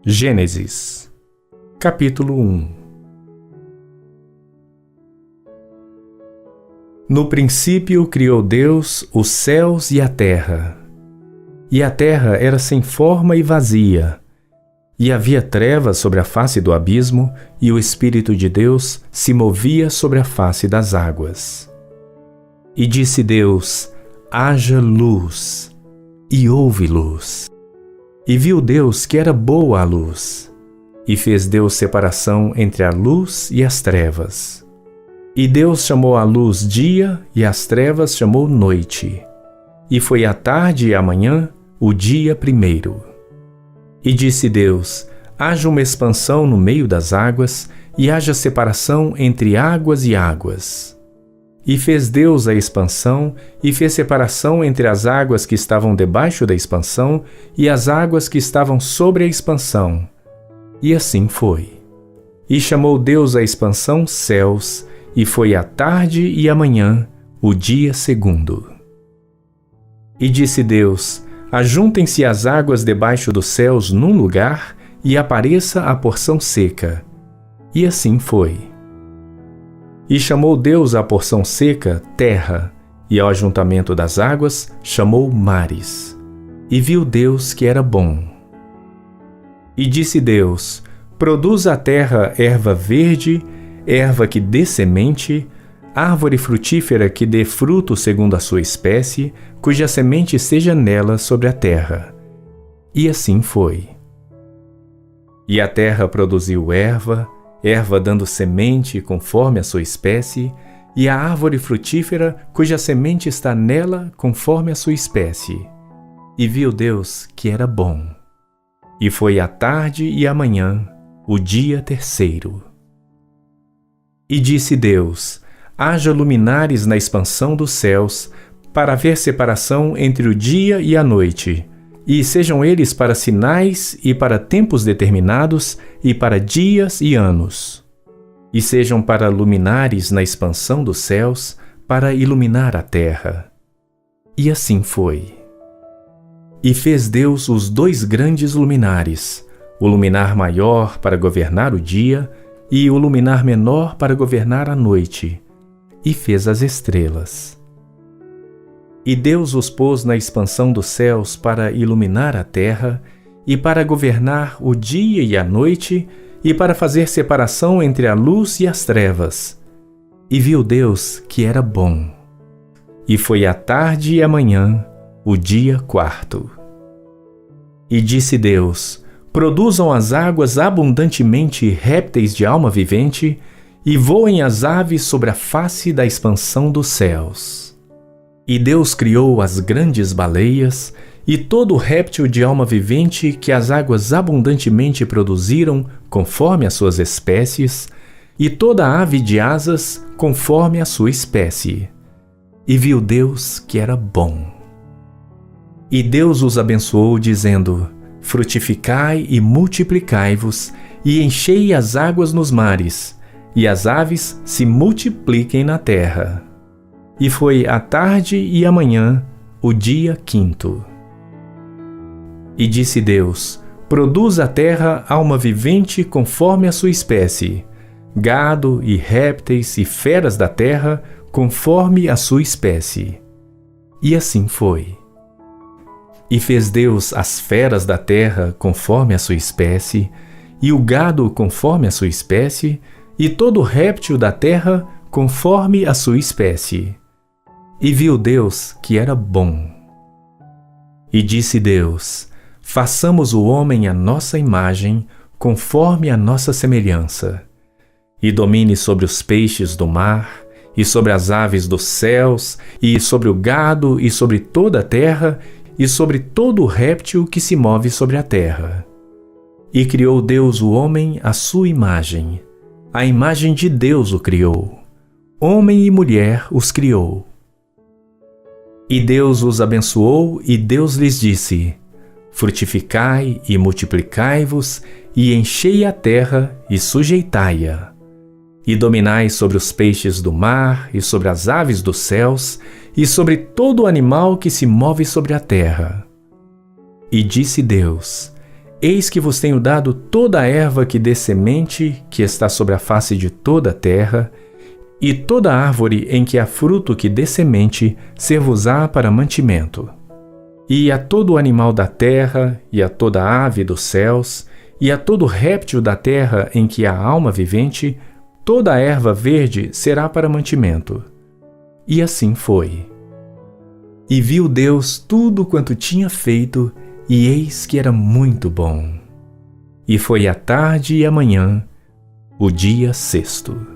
Gênesis, capítulo 1. No princípio criou Deus os céus e a terra. E a terra era sem forma e vazia, e havia trevas sobre a face do abismo, e o Espírito de Deus se movia sobre a face das águas. E disse Deus: haja luz, e houve luz. E viu Deus que era boa a luz, e fez Deus separação entre a luz e as trevas. E Deus chamou a luz dia, e as trevas chamou noite. E foi a tarde e a manhã o dia primeiro. E disse Deus: haja uma expansão no meio das águas, e haja separação entre águas e águas. E fez Deus a expansão, e fez separação entre as águas que estavam debaixo da expansão e as águas que estavam sobre a expansão. E assim foi. E chamou Deus a expansão céus, e foi a tarde e a manhã, o dia segundo. E disse Deus: ajuntem-se as águas debaixo dos céus num lugar, e apareça a porção seca. E assim foi. E chamou Deus à porção seca terra, e ao ajuntamento das águas chamou mares. E viu Deus que era bom. E disse Deus: produza a terra erva verde, erva que dê semente, árvore frutífera que dê fruto segundo a sua espécie, cuja semente seja nela sobre a terra. E assim foi. E a terra produziu erva dando semente conforme a sua espécie, e a árvore frutífera cuja semente está nela conforme a sua espécie. E viu Deus que era bom. E foi a tarde e a manhã, o dia terceiro. E disse Deus: haja luminares na expansão dos céus, para haver separação entre o dia e a noite, e sejam eles para sinais e para tempos determinados, e para dias e anos. E sejam para luminares na expansão dos céus, para iluminar a terra. E assim foi. E fez Deus os dois grandes luminares, o luminar maior para governar o dia, e o luminar menor para governar a noite, e fez as estrelas. E Deus os pôs na expansão dos céus para iluminar a terra, e para governar o dia e a noite, e para fazer separação entre a luz e as trevas. E viu Deus que era bom. E foi a tarde e a manhã, o dia quarto. E disse Deus: produzam as águas abundantemente répteis de alma vivente, e voem as aves sobre a face da expansão dos céus. E Deus criou as grandes baleias, e todo réptil de alma vivente que as águas abundantemente produziram, conforme as suas espécies, e toda ave de asas, conforme a sua espécie. E viu Deus que era bom. E Deus os abençoou, dizendo: frutificai e multiplicai-vos, e enchei as águas nos mares, e as aves se multipliquem na terra. E foi a tarde e a manhã, o dia quinto. E disse Deus: produz a terra alma vivente conforme a sua espécie, gado e répteis e feras da terra conforme a sua espécie. E assim foi. E fez Deus as feras da terra conforme a sua espécie, e o gado conforme a sua espécie, e todo réptil da terra conforme a sua espécie. E viu Deus que era bom. E disse Deus: façamos o homem à nossa imagem, conforme a nossa semelhança, e domine sobre os peixes do mar, e sobre as aves dos céus, e sobre o gado, e sobre toda a terra, e sobre todo o réptil que se move sobre a terra. E criou Deus o homem à sua imagem. A imagem de Deus o criou. Homem e mulher os criou. E Deus os abençoou, e Deus lhes disse: frutificai e multiplicai-vos, e enchei a terra e sujeitai-a. E dominai sobre os peixes do mar, e sobre as aves dos céus, e sobre todo o animal que se move sobre a terra. E disse Deus: Eis que vos tenho dado toda a erva que dê semente, que está sobre a face de toda a terra, e toda árvore em que há fruto que dê semente, ser-vos-á para mantimento. E a todo animal da terra, e a toda ave dos céus, e a todo réptil da terra em que há alma vivente, toda a erva verde será para mantimento. E assim foi. E viu Deus tudo quanto tinha feito, e eis que era muito bom. E foi a tarde e a manhã, o dia sexto.